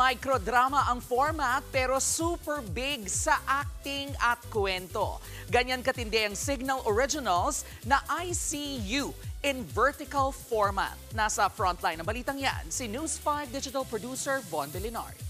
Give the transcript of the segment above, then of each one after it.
Microdrama ang format pero super big sa acting at kwento. Ganyan katindi ang Signal Originals na ICU in vertical format. Nasa frontline ng balitang yan, si News 5 digital producer Von Belinario.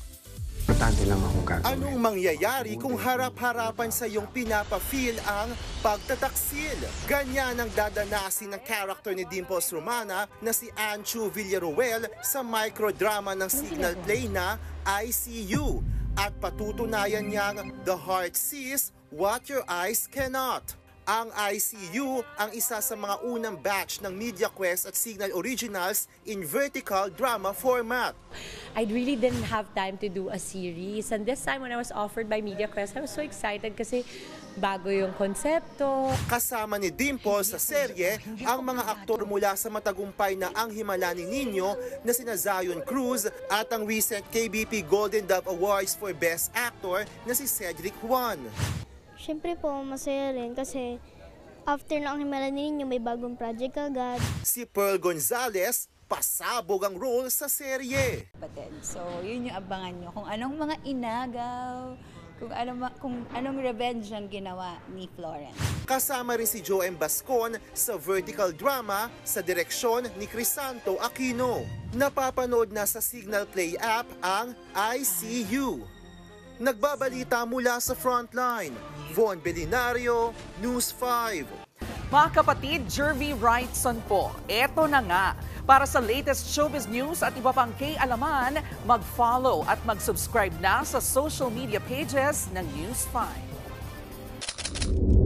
Importante lang ako gagawin. Anong mangyayari kung harap-harapan sa iyong pinapa-feel ang pagtataksil? Ganyan ang dadanasin ng character ni Dimples Romana na si Anchu Villaruel sa microdrama ng Signal Play na ICU. At patutunayan niyang the heart sees what your eyes cannot. Ang ICU ang isa sa mga unang batch ng Media Quest at Signal Originals in vertical drama format. I really didn't have time to do a series. And this time when I was offered by Media Quest, I was so excited kasi bago yung konsepto. Kasama ni Dimples sa serye ang mga aktor mula sa matagumpay na Ang Himala ni Nino na sina Zion Cruz at ang recent KBP Golden Dove Awards for Best Actor na si Cedric Juan. Siyempre po, masaya rin kasi after ng Himala ni Nino, may bagong project agad. Si Pearl Gonzalez, pasabog ang role sa serye. So, yun yung abangan nyo. Kung anong mga inagaw, kung anong revenge ang ginawa ni Florence. Kasama rin si Joem Bascon sa vertical drama sa direksyon ni Crisanto Aquino. Napapanood na sa Signal Play app ang ICU. Nagbabalita mula sa frontline, Von Belinario, News 5. Mga kapatid, Jervy Wrightson po. Eto na nga. Para sa latest showbiz news at iba pang kay-alaman, mag-follow at mag-subscribe na sa social media pages ng News 5.